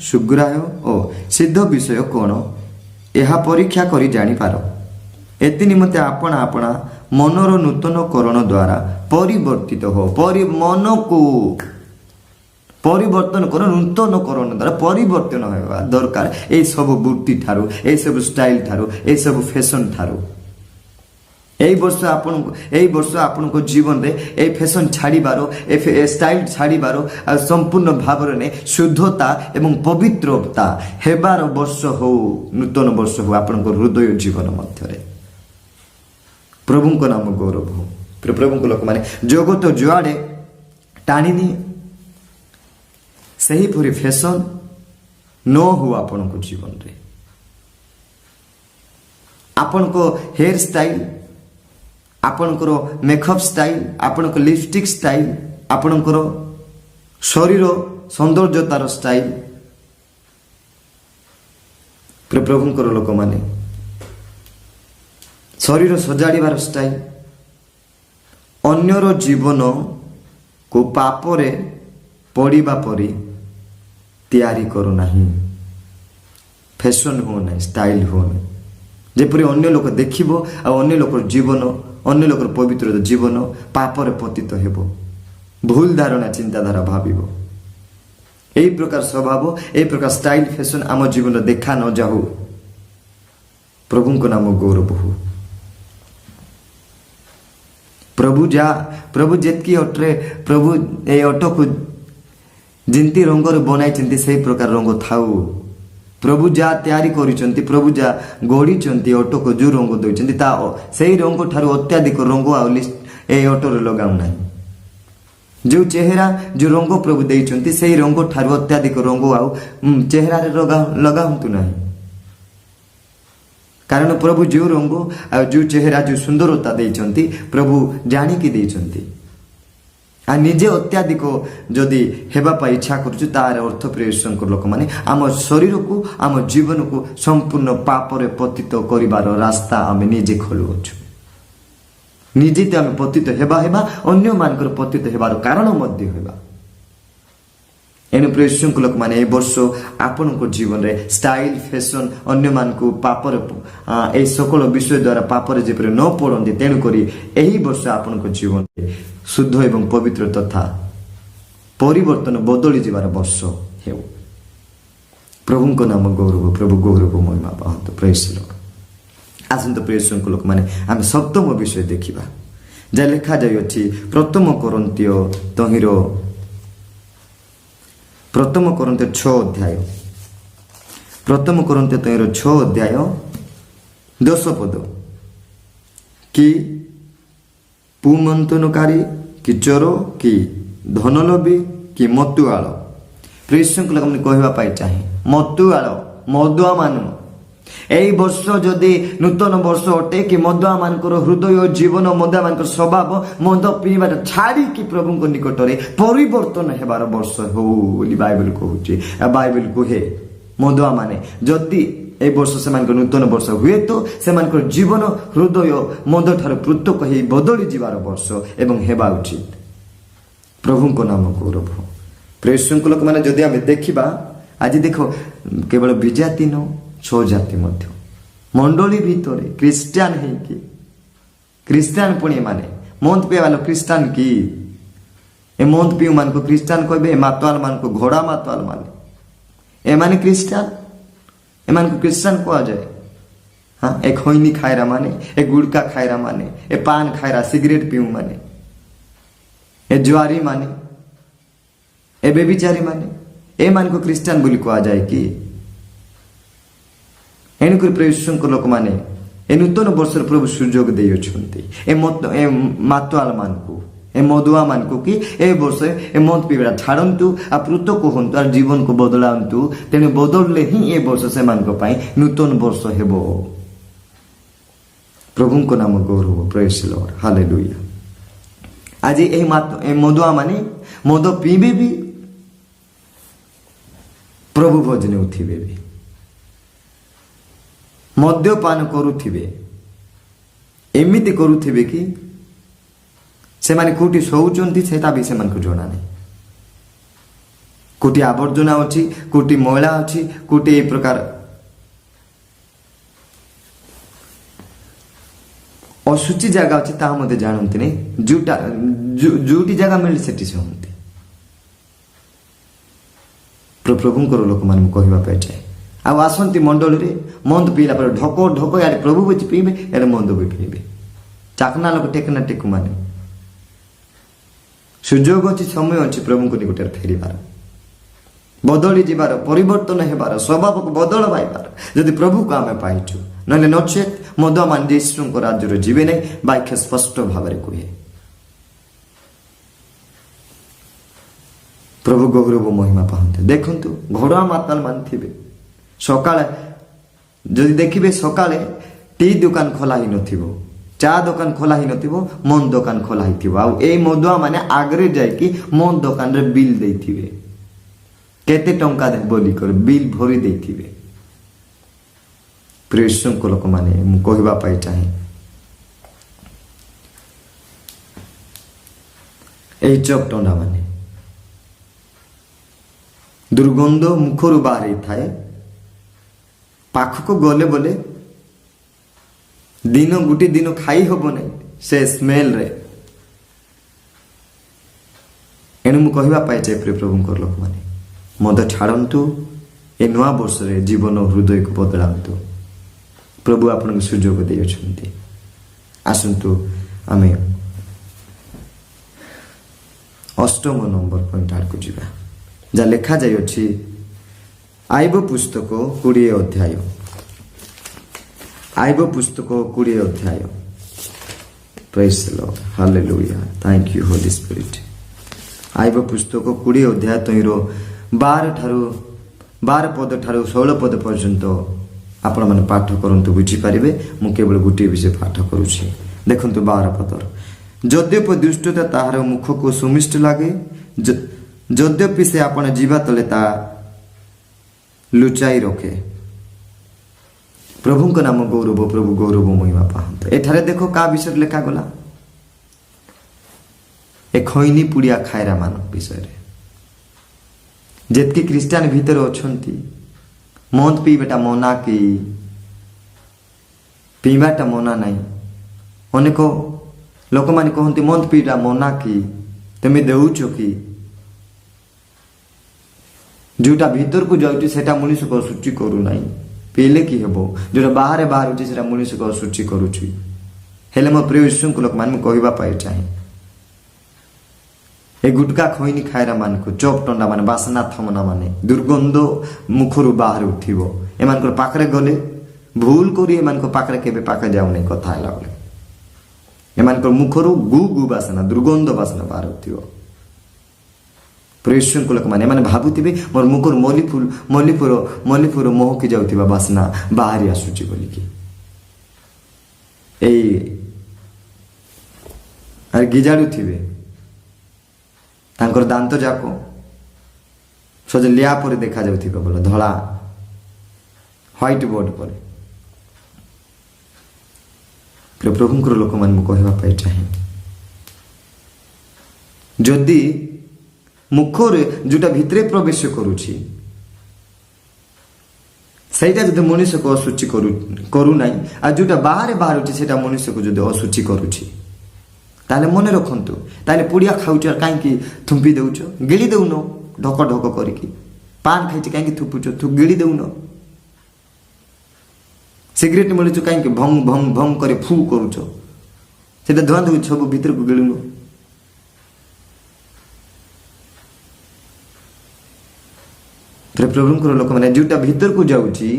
सुग्राह्य और सिद्ध विषय कौन यह परीक्षा करी जानी पारो एति निमते आपण आपण मनर नूतन करण द्वारा परिवर्तित हो मन को परिवर्तन कर नूतन करण द्वारा परिवर्तन होगा दरकार ए सब वृत्ति ठारू ए सब स्टाइल ठारू ए सब फैशन ठारू এই বর্ষ আপনার জীবনে এই ফ্যাশন ছাড়িবার এই স্টাইল ছাড়িবার সম্পূর্ণ ভাবে শুদ্ধতা এবং পবিত্রতা হেবার বর্ষ হো নূতন বর্ষ হো আপনার হৃদয় জীবন মধ্যে প্রভুঙ্ক নাম গৌরব হো প্রভুঙ্ক লোক মানে জগত যুআড়ে টানি নিয়ে সেহিপরি ফ্যাশন ন হো আপনার জীবনে আপনার হেয়ার স্টাইল आपणकर मेकअप स्टाइल आपणकर लिपस्टिक स्टाइल आपणकर शरीर सौंदर्यतार स्टाइल प्रभुंकर लोक माने शरीर सजाड़ीबार स्टाइल अन्यर जीवन को पापरे पड़िबा परी तैयारी करू नाही फैशन हो नाही स्टाइल हो नाही जेपरि अन्य लोक देखिबो आ अन्य लोक जीवन अन्य लोक पवित्र जीवन पापर पतित हेबो भूल धारणा चिंताधारा भाविबो एई प्रकार स्वभाव एई प्रकार स्टाइल फैशन आम जीवन देखा न जाऊ प्रभुंको नाम गौरव हो प्रभु जेतकी अटरे प्रभु ए अट को जिंती रंगर बनाई चिंती सही प्रकार रंग थाऊ प्रभु जा तैयारी करिसंती प्रभु जा गढ़ी ऑटो को जो रंग देइसंती ता सेही रंग ठारू अत्याधिक रंग आ ए ऑटो रे लगाउ नाही जो चेहरा जो रंग प्रभु देइसंती सेही रंग ठारू अत्याधिक रंग आ चेहरा रे लगाउंतु नाही कारण प्रभु जो रंग आ जो चेहरा जो सुंदरता देइसंती प्रभु जानि कि देइसंती आ निजे अत्याधिक जदि हेबा पाई इच्छा करूछु तार अर्थ प्रेषण लोक माने आम शरीर को आम जीवन को संपूर्ण पापरे पतित करिवार रास्ता आम निजे खोलुछु निजे ते आम पतित हेबा अन्य मानकर पतित हेबार कारण मध्य हेबा एनु प्रेषण लोक माने ए वर्ष आपन को जीवन रे स्टाइल फैशन अन्य मान को पापर ए सकल विषय द्वारा पापर जेपरे न पड़ंती तेणु करी एही वर्ष आपन को जीवन शुद्ध एवं पवित्र तथा परिवर्तन बदली जीवार वर्ष हेउ प्रभुंको नाम गौरव प्रभु गौरव महिमा पाहतु प्रेज लॉर्ड आसंत प्रेषण लोक माने आम सप्तम विषय देखिबा जा लिखा जाय अछि प्रथम कोरिन्थियो तहिरो प्रथम कोरिन्थियो 6 अध्याय प्रथम कोरिन्थियो तहिरो 6 अध्याय 10 पद कि पुमंतनकारी कि चोर कि धनलोभी कि मतुआल प्रेषण को लगमने कहबा पाई चाहे मतुआल मदुआ मानु एई वर्ष जदि नूतन वर्ष अटे कि मदुआ मानकर हृदय जीवन मदुआ मानकर स्वभाव मद पीबार छाड़ी कि प्रभु को निकट रे परिवर्तन हेबार वर्ष हो बोली बाइबल कहूची बाइबल कहे मदुआ माने जदि ए वर्ष से नूतन वर्ष हुए तो से जीवन हृदय मद ठार पृथक ही बदली जीवार वर्ष एवं हेबा उचित प्रभु को नाम गौरव प्रेषण लोक मैंने जदि आम देखा आज देख केवल विजाति न 6 जाति मध्य मंडली भितर क्रिस्टियान है कि क्रिस्टियान पुणी माने मंथ पे वाला क्रिस्टियान की ए मंथ पी मान को क्रिस्टियान कहबे मातवाल मान को घोड़ा मातवाल माने ए माने क्रिस्टियान एमान को क्रिश्चियन कहा जाए हाँ एक खैनी खायरा माने एक गुड़का खायरा माने ए पान खायरा सिगरेट पीऊ माने ए जुआरी माने ए बेबिचारी माने ए मान को क्रिश्चियन बोली कहा जाए कि एणुक प्रेषण लोक माने ए नूतन वर्ष प्रभु सुजोग दे ए मातुआल मान को ए मदुआ मान को कि ए वर्ष ए मत पीबा छाड़ू आ पृथक हूँ आ जीवन को बदलांतु तेने बदलले ही ए वर्ष से मान को पाई नूतन वर्ष हेबो प्रभु नाम गौरव प्रेज लॉर्ड हालेलुया। आज ए मदुआ माने मद पीबे भी प्रभु भोज नेउथिबे भी मद्यपान करुथिबे एमिति करुथिबे कि से माने कोटी शोउचंती सेता भी से मन को जोना नहीं कोटी आवर्जना अछि कोटी मैला अछि कोटी ए प्रकार असुचि जगह अच्छी ता मते जानते नहीं जोटी जगह मिले सेठी से होंती प्रभु लोक मान कहवा चाहे आ आसती मंडल रे मंद पीला पर ढको ढको यार प्रभु बच पीबे यार मंद भी पीबे चाकना लोक टेकना टेकु माने सुजोग अच्छी समय अच्छी प्रभु को निकट फेरबार बदली जीवार परिवर्तन हेबार स्वभाव को बदल पाइबार जदि प्रभु को आम पाइचु नले नचेत मदुआ मान यीशु को राज्य जीवे नहीं वाक्य स्पष्ट भाव में कहे प्रभु गौरव महिमा पाते देखु घोड़ा माताल मान थे सका जदि देखिए सका टी दुकान खोला ही नथिबो चा दुकान खोला ही नथिबो मन दुकान खोला ही थिबो आ ए मदुआ माने आगरे जाय कि मन दुकान रे बिल देथिबे केते टंका दे बोली कर बिल भरी देथिबे प्रेषण को लोक माने कहवा पाई चाहे यही चक टंडा माने दुर्गंध मुखर बाहरी थाए पाख को गले बोले दिन गुटी दिन खाई हब नहीं से स्मेल रे एणु मु कहवा पाई चाहे प्रभु लोक माने मद छाड़तु ए नुआ वर्ष रे जीवन हृदय को बदलांतु प्रभु आपन सुजोग दे आसतु आम अष्टम नंबर पॉइंट आड़ को जीवा जा लेखा जाइए आईब पुस्तक 20 अध्याय आईब पुस्तक 20 अध्याय praise the Lord hallelujah thank you Holi spirit आईब पुस्तक 20 अध्याय तईरो 12 पद ठारू 16 पद पर्यंत आपण मैंने पाठ करंतु बुझी पारिबे मु केवल गोटे विषय पाठ करूछि देखंतु 12 पदर यद्यपि दुष्टता ताहार मुख को सुमिष्ट लागे यद्यपि से आपण जीवा तले ता लुचाई रखे प्रभु का नाम गौरव प्रभु गौरव महिमा पाहत एठारे देखो का विषय लेखा गला ए खैनी पुड़िया खायरा मान विषय रे जेतकी क्रिश्चियन भीतर अछंती मद पीबाटा मना कि पीबाटा मना नहीं अनेक लोक मैंने कहते मद पीटा मना कि तुम्हें देउच कि जोटा भीतर को जाऊँगा मनुष्य को असुचि करूना पीले कि हे जो बाहर बाहर मनुष्य को असुचि करुच्ची हेले मो प्रिय यीशु को लोक मान कहवा पाई चाहे ए गुटका खैनी खायरा मान को चप टंडा मान बासना थमना माने दुर्गंध मुखरु बाहर उठिबो एमान को पाखरे गले भूल करी एमान को पाखरे केबे पाखा जाउ नै कथा हला बोले एमान को मुखरु गु गु बासना दुर्गंध बासना बाहर उठिबो प्रेषण को लोक माने माने भाबुतिबे मोर मुखर मल्लीपुर मोह की जाउतिबा बासना बाहरी आसुची बोली की ए अरे गिजाडु थिबे तांकर दांत जाको सजे लिया पर देखा जाउथिबे बोला धला व्हाइट बोर्ड पर प्रभुंकर लोक मान कहवा पाई चाहे जदि मुखरे जोटा भितरे प्रवेश करुछि सेटा जदि मनुष्य को असुचि करू नाही आ जोटा बाहर बाहर सेटा मनुष्य को जदि असुचि करुछि ताले मन रखंतु ताले पुड़िया खाउछ काई थुंपी देउछ गिली देउनो ढक ढक करिकी पान खाइछ काई थुपुछ थु गिली देउनो सिगरेट मिलुछ काई भंग भंग भंग करे फू करूछ सेटा धुआं दउ सब भीतर को गिलुनो प्रभुंकर लोक मैंने जोटा भीतर को जाऊँगी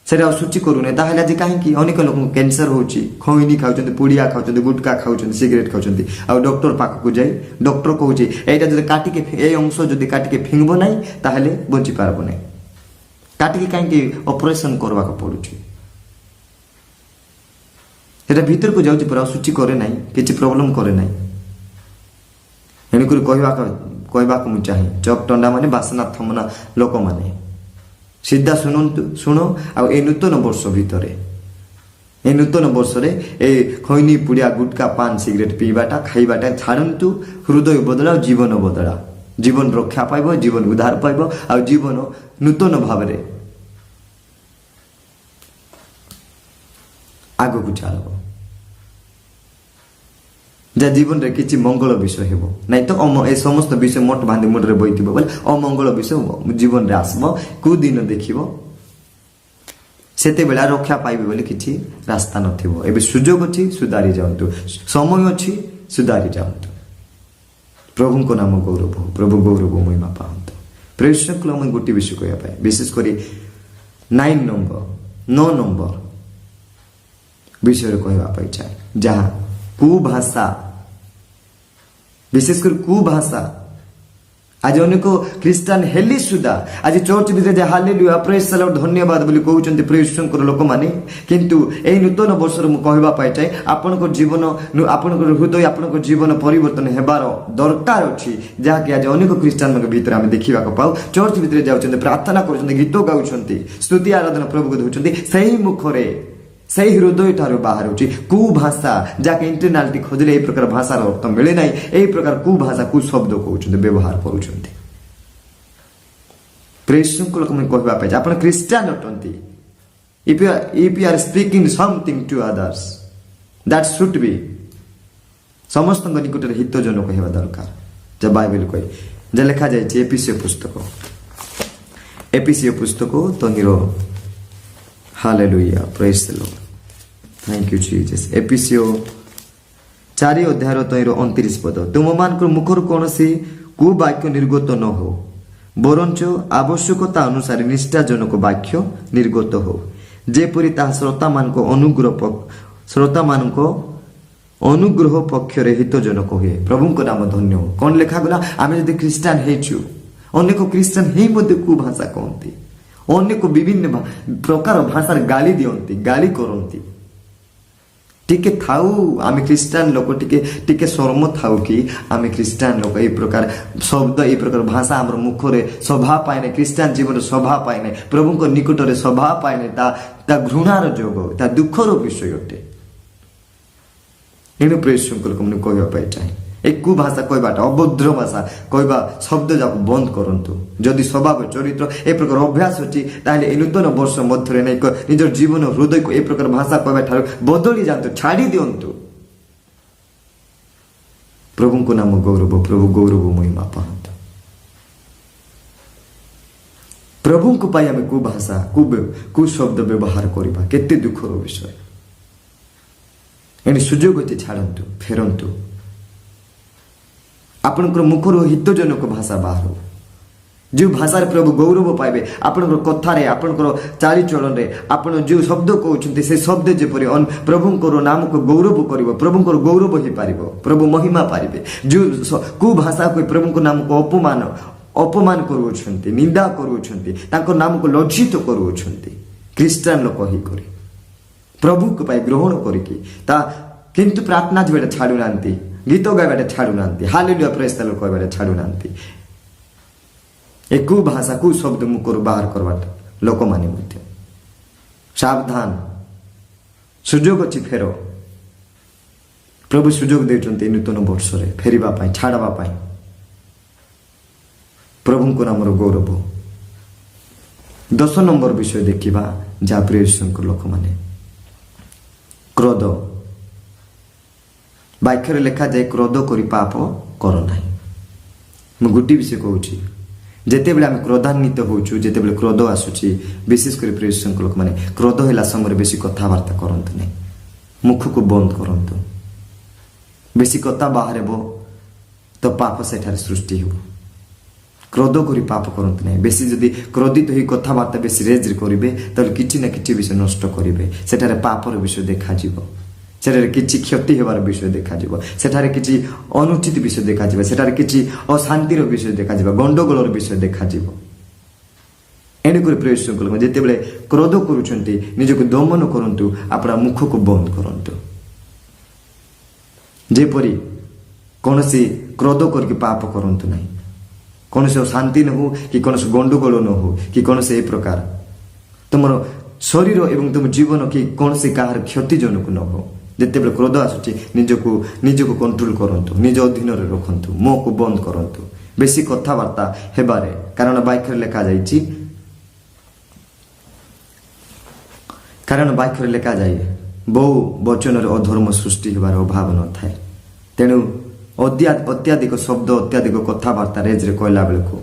सेटा असुचि करूने ताहले आज कहीं अनेक लोक कैंसर होची खैनी खाउछन्ती पुड़िया खाउछन्ती गुटका खाउछन्ती सिगरेट खाउछन्ती आ डॉक्टर पाख को जाई डॉक्टर कहूचे एटा जदि काटी के ए अंश जदि काटी के फिंगबो नाही ताहले बंची पारबो नाही काटी के काई ऑपरेशन करबा को पड़ुची ସେଟା ଭିତରକୁ ଯାଉଛି ପୁରା ଅଶୁଚି କରେ ନାହିଁ, କିଛି ପ୍ରୋବ୍ଲେମ୍ କରେ ନାହିଁ। ଏଣୁକରି କହିବାକୁ ମୁଁ ଚାହେଁ, ଚକ୍ ଟଣ୍ଡା ମାନେ ବାସନା ଥମନା ଲୋକମାନେ ସିଧା ଶୁଣ। ଆଉ ଏ ନୂତନ ବର୍ଷ ଭିତରେ, এই নূতন বর্ষরে এই খৈনি পুড়িয়া গুটকা পান সিগারেট পিবাটা খাইবাটা ছাড়ন্তু। হৃদয় বদলাও, জীবন বদলাও। জীবন রক্ষা পাইব, জীবন উদ্ধার পাইব, আর জীবন নূতন ভাবে আগুকু চালব। যা জীবনের কিছু মঙ্গল বিষয় হব নাই তো এই সমস্ত বিষয় মোট বাঁধি মুন্ডরে বইথিব বলে অমঙ্গল বিষয় জীবନରେ আসব। কেউ দিন দেখিব সেতবেলা রক্ষা পাইবে বলে কিছু রাস্তা নথিব। এবে সুযোগ অছি, সুধারি যাওন্তু। সময় অছি, সুধারি যাওন্তু। প্রভুঙ্ক নাম গৌরব, প্রভু গৌরব মহিমা পাহন্তু। প্রেক্ষক আমি গোটি বিষয় কহিবা পাই, বিশেষ করে 9 নম্বর বিষয়ে কহিবা পাই চাই, যাহা কুভাষা, বিশেষ করে কুভাষা। আজ অনেক খ্রিস্টান হেলি সুদ্ধা আজ চর্চ ভিতরে যে হালেলুয়া প্রেজ দ্য লর্ড ধন্যবাদ বলি কହୁଛନ୍ତି প্রেক্ষকৰ ଲୋକମାନେ, কিন্তু এই নূতন বর্ষর মু কহিবা পাই চাই আপনার জীবন, আপনার হৃদয়, আপনার জীবন পরিবর্তন হেবার দরকার অছি। যাহাকি আজ অনেক খ্রিস্টান ভিতরে আমি দেখিবা পাও, চর্চ ভিতরে যাচ্ছেন, প্রার্থনা করছেন, গীত গাউছেন, স্তুতি আরাধনা প্রভুকে দଉଛନ୍ତି, সেই মুখরে সেই হৃদয় ঠার বাহারুছি কুভাষা, যাকে ইন্টরনালিটি খোঁজলে এই প্রকার ভাষার অর্থ মিলে নাই। এই প্রকার কুভাষা কুশব্দ কହୁଛନ୍ତି, ব্যবহার କରୁଛନ୍ତି। প্রেক্ষক ଲୋକମାନେ କହିବା ପାଇଁ ଆପଣ ଖ୍ରୀଷ୍ଟିଆନ ଅଟନ୍ତି। if you are speaking something to others, that should be ସମସ୍ତଙ୍କ ନିକଟରେ ହିତଜନକ ହେବା ଦରକାର। ଯା ବାଇବେଲ କହେ, ଯା ଲେଖା ଯାଇଛି ଏପିସିଓ ପୁସ୍ତକ ତନିର hallelujah praise the lord, thank you Jesus. এপিসিও 4 অধ্যায়র 29 পদ, ତୁମମାନଙ୍କ ମୁଖରୁ କୌଣସି କୁବାକ୍ୟ ନିର୍ଗତ ନ ହଉ, ବରଞ୍ଚ ଆବଶ୍ୟକତା ଅନୁସାରେ ନିଷ୍ଠାଜନକ ବାକ୍ୟ ନିର୍ଗତ ହଉ, ଯେପରି ତାହା ଶ୍ରୋତାମାନଙ୍କ ଅନୁଗ୍ରହ ପକ୍ଷରେ ହିତଜନକ ହୁଏ। ପ୍ରଭୁଙ୍କ ନାମ ଧନ୍ୟ ହଉ। କ'ଣ ଲେଖାଗଲା? ଆମେ ଯଦି ଖ୍ରୀଷ୍ଟିଆନ ହେଇଛୁ, ଅନେକ ଖ୍ରୀଷ୍ଟିଆନ ହେଇ ମଧ୍ୟ କୁଭାଷା କହନ୍ତି, ଅନେକ ବିଭିନ୍ନ ପ୍ରକାର ଭାଷାରେ ଗାଳି ଦିଅନ୍ତି, ଗାଳି କରନ୍ତି। ଟିକେ ଥାଉ ଆମେ ଖ୍ରୀଷ୍ଟିଆନ ଲୋକ, ଟିକେ ଶର୍ମ ଥାଉ କି ଆମେ ଖ୍ରୀଷ୍ଟିଆନ ଲୋକ এই প্রকার শব্দ, এই প্রকার ভাষা আমার মুখরে শোভা পায় না, খ্রিস্টান জীবনে শোভা পায় না, প্রভুଙ୍କ নিকটরে শোভা পায় না। তা ঘৃণার যোগ, তা দুঃখর বিষয় অটে। এଣୁ ପ୍ରେକ୍ଷକ ଲୋକମାନେ କହିବା ପାଇଁ ଚାହେଁ, এই কুভাষা কইবাটা, অভদ্র ভাষা কইবা শব্দ যাক বন্ধ করন্তু। যদি স্বভাব চরিত্র এই প্রকার অভ্যাস অছি, তাহলে এই নূতন বর্ষ মধ্যে নাই নিজের জীবন হৃদয়কে এই প্রকার ভাষা কইবা ঠার বদলি যান্তু, ছাড়ি দিଅନ୍ତୁ। প্রভুଙ୍କ নাম গৌরব, প্রভু গৌরব মহিমা পাহন্তু। প্রভুଙ୍କ ପାଇଁ ଆମେ কুভাষা কুশব্দ ବ୍ୟବହାର କରିବା କେତେ ଦୁଃଖର ବିଷୟ। ଏଣୁ ସୁଯୋଗ ଅଛି, ଛାଡ଼ନ୍ତୁ, ଫେରନ୍ତୁ। ଆପଣଙ୍କର ମୁଖରୁ ହିତଜନକ ଭାଷା ବାହାରୁ, ଯେଉଁ ଭାଷାରେ ପ୍ରଭୁ ଗୌରବ ପାଇବେ। ଆପଣଙ୍କର କଥାରେ, ଆପଣଙ୍କର ଚାଲିଚଳନରେ ଆପଣ ଯେଉଁ ଶବ୍ଦ କହୁଛନ୍ତି, ସେ ଶବ୍ଦ ଯେପରି ପ୍ରଭୁଙ୍କର ନାମକୁ ଗୌରବ କରିବ, ପ୍ରଭୁଙ୍କର ଗୌରବ ହେଇପାରିବ, ପ୍ରଭୁ ମହିମା ପାରିବେ। ଯେଉଁ କୁଭାଷା କହି ପ୍ରଭୁଙ୍କ ନାମକୁ ଅପମାନ କରୁଅଛନ୍ତି, ନିନ୍ଦା କରୁଅଛନ୍ତି, ତାଙ୍କ ନାମକୁ ଲଜ୍ଜିତ କରୁଅଛନ୍ତି, ଖ୍ରୀଷ୍ଟିଆନ ଲୋକ ହେଇକରି ପ୍ରଭୁଙ୍କ ପାଇଁ ଗ୍ରହଣ କରିକି ତା କିନ୍ତୁ ପ୍ରାର୍ଥନା ଯିବାଟା ଛାଡୁନାହାନ୍ତି, ଗୀତ ଗାଇବାଟା ଛାଡୁନାହାନ୍ତି, ହାଲେଲୁୟା ପ୍ରେଜ ଦ ଲର୍ଡ କହିବାଟା ଛାଡୁନାହାନ୍ତି। ଏ କୁଭାଷା କୁଶବ୍ଦ ମୁଖରୁ ବାହାର କରବାଟା ଲୋକମାନେ ମଧ୍ୟ ସାବଧାନ। ସୁଯୋଗ ଅଛି, ଫେର। ପ୍ରଭୁ ସୁଯୋଗ ଦେଉଛନ୍ତି ନୂତନ ବର୍ଷରେ ଫେରିବା ପାଇଁ, ଛାଡବା ପାଇଁ। ପ୍ରଭୁଙ୍କ ନାମର ଗୌରବ। 10 নম্বর বিষয় ଦେଖିବା, ଯାହା ପ୍ରେକ୍ଷକ ଲୋକମାନେ, କ୍ରୋଧ। ବାକ୍ୟରେ ଲେଖାଯାଏ, କ୍ରୋଧ କରି ପାପ କର ନାହିଁ। ମୁଁ ଗୋଟିଏ ବିଷୟ କହୁଛି, ଯେତେବେଳେ ଆମେ କ୍ରୋଧାନ୍ୱିତ ହେଉଛୁ, ଯେତେବେଳେ କ୍ରୋଧ ଆସୁଛି, ବିଶେଷ କରି ପ୍ରେକ୍ଷକ ଲୋକମାନେ କ୍ରୋଧ ହେଲା ସମୟରେ ବେଶୀ କଥାବାର୍ତ୍ତା କରନ୍ତୁ ନାହିଁ, ମୁଖକୁ ବନ୍ଦ କରନ୍ତୁ। ବେଶୀ କଥା ବାହାରିବ ତ ପାପ ସେଠାରେ ସୃଷ୍ଟି ହେବ। କ୍ରୋଧ କରି ପାପ କରନ୍ତୁ ନାହିଁ। ବେଶୀ ଯଦି କ୍ରୋଧିତ ହୋଇ କଥାବାର୍ତ୍ତା ବେଶୀ ରେଜରେ କରିବେ, ତାହେଲେ କିଛି ନା କିଛି ବିଷୟ ନଷ୍ଟ କରିବେ। ସେଠାରେ ପାପର ବିଷୟ ଦେଖାଯିବ, ସେଠାରେ କିଛି କ୍ଷତି ହେବାର ବିଷୟ ଦେଖାଯିବ, ସେଠାରେ କିଛି ଅନୁଚିତ ବିଷୟ ଦେଖାଯିବ, ସେଠାରେ କିଛି ଅଶାନ୍ତିର ବିଷୟ ଦେଖାଯିବ, ଗଣ୍ଡଗୋଳର ବିଷୟ ଦେଖାଯିବ। ଏଣୁକରି ପ୍ରେକ୍ଷକ ଲୋକ ଯେତେବେଳେ କ୍ରୋଧ କରୁଛନ୍ତି, ନିଜକୁ ଦମନ କରନ୍ତୁ, ଆପଣ ମୁଖକୁ ବନ୍ଦ କରନ୍ତୁ। जेपरी कौनसी क्रोध करके पाप करंतु नहीं, कौनसी शांति न हो कि कौनसी गंडगोल न हो कि कौनसी ए प्रकार तुम शरीर एवं तुम जीवन कि कौनसी कहार क्षतिजनक न हो। जितेबले क्रोध आसुची निजको कंट्रोल करंतु, निज अधीन रखंतु, मुह को बंद करंतु, बेसी कथबार्ता हेबारे, कारण वाक्य लेखा जाए बहु वचन अधर्म सृष्टि होबार अभाव न थाए। तेणु अत्याधिक शब्द अत्याधिक कथबार्ता रेजरे कहला बेलू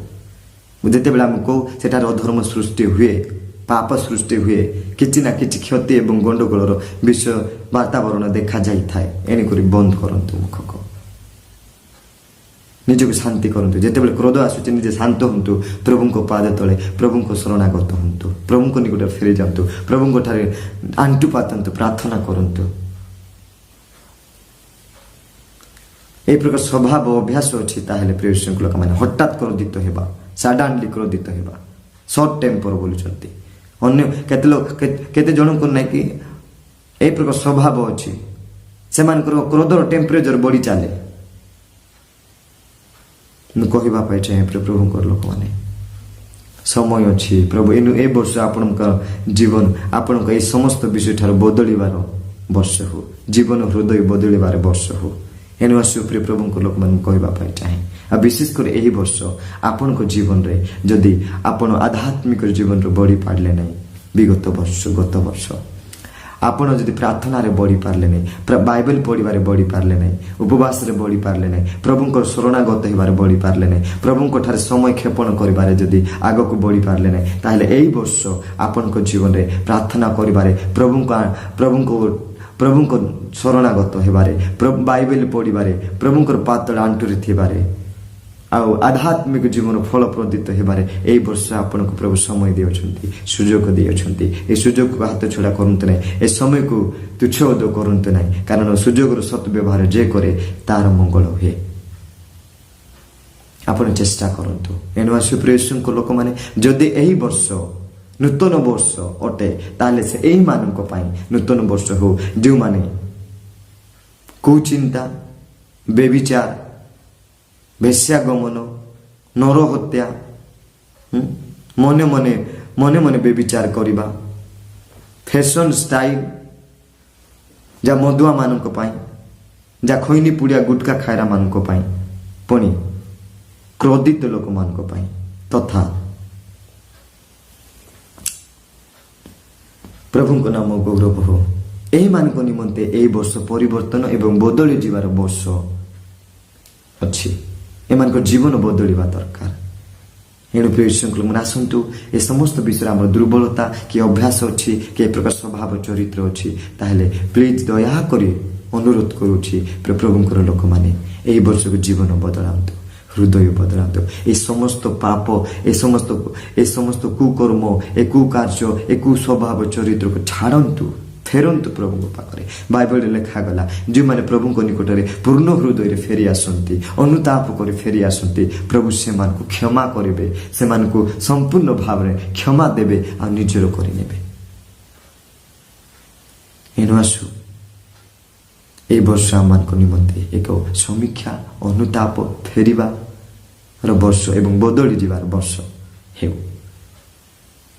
जितेबले आम कहू सेठार अधर्म सृष्टि हुए, पाप सृष्टि हुए, किछि ना किछि क्षति एवं गंडगोलर विषय वातावरण देखा जाई थाए। एणुकरी बंद करंतु मुख को, निजको शांति करंतु। जितेबले क्रोध आसुचे निजे शांत हंतु, प्रभु को पाद तले प्रभु को शरणागत हंतु, प्रभु को निकट फेरी जातु, प्रभु को ठारे आंटु पातंतु, प्रार्थना करंतु। ए प्रकार स्वभाव अभ्यास अच्छी ताहले प्रिय श्रृंखला मैंने हठात क्रोधित हेबा, सडनली क्रोधित हेबा, शॉर्ट टेम्पर बोलुचंती। अन्य केते जन को नहीं कि ए प्रकार स्वभाव अच्छी, से क्रोधर टेम्परेचर बढ़ी चले। कहवाई चाहे प्रभु लोक मैंने समय अच्छी प्रभु ए वर्ष आपण जीवन आपण समस्त विषय ठार बदलिबार वर्ष हो, जीवन हृदय बदलिबार वर्ष हो। एनु सुप्रिय प्रभु लोक मान कहवाई चाहे आ विशेषकर यही वर्ष आपण जीवन रे जदि आपण आध्यात्मिक जीवन रे बढ़ी पारे नहीं, विगत गत वर्ष आपण जदि प्रार्थना रे बढ़ी पारे नहीं, बाइबल पढ़िबारे बढ़ी पारे नहीं, उपवास रे बढ़ी पारे नहीं, प्रभु शरणागत होबारे बढ़ी पारे नहीं, प्रभु ठारे समय क्षेपण करिबारे जदि आग को बढ़ी पारे नहीं, ताहले एही वर्ष आपण जीवन रे प्रार्थना करिबारे प्रभु को शरणागत हेबारे, बाइबल पढ़िबारे, प्रभु पातल आंटुरे थिबारे आउ आध्यात्मिक जीवन फलप्रदित हेबारे एही वर्ष आपण को प्रभु समय दियछंती, सुजोग दियछंती। ए सुजोग को हाथ छड़ा करंत नै, ए समय को तुच्छ करंत नै, कारण सुजोगर सद्व्यवहार जे करे तार मंगल हुए। आपण चेष्टा करंतु। एनु सुप्रियसुन को लोक माने जदि एही वर्ष नूतन वर्ष अटे ताले से एही मानक पई नूतन वर्ष हो, जो माने कुचिंता, बेविचार, वेश्यागमन, नर हत्या, मने मने बेविचार करिबा, फैशन स्टाइल जा मधुआ मानक पई, जा खैनी पुड़िया गुटका खायरा मानक पई, पुणी क्रोधित लोक मानक पई, तथा प्रभु को नाम गौरव हो। एही मानक निमंते एही वर्ष परिवर्तन एवं बदली जीवार वर्ष अच्छी, एमान जीवन बदलिबा दरकार। एणु प्रिय श्रृंखला मन आसतु ए समस्त विषय आम दुर्बलता कि अभ्यास अच्छी कि एक प्रकार स्वभाव चरित्र अच्छी, ताहले प्लीज दया करी अनुरोध करुछि प्रभुंकर लोक माने एही वर्ष को जीवन बदलांतु, हृदय बदलांतु। ए समस्त पाप, ए समस्त कुकर्म, ए कुकार्य, ए कुस्वभाव चरित्र को छाड़ंतु, फेरंतु प्रभु पाखरे। बाइबल लिखा गला जो माने प्रभु को निकट में पूर्ण हृदय फेरी आसंती, अनुताप कर फेरी आसंती, प्रभु से मान को क्षमा करेंगे, से मान को संपूर्ण भाव में क्षमा देवे आ निजर करेंगे। एनु आसु ए वर्ष आमान को निमंते एक समीक्षा, अनुताप, फेरिबा वर्ष एवं बदली जीवार वर्ष हेउ।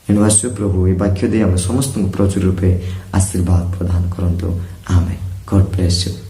एनु आसु प्रभु ए वाक्य दे आम समस्त प्रचुर रूपे आशीर्वाद प्रदान करंतु। आमेन। God bless you.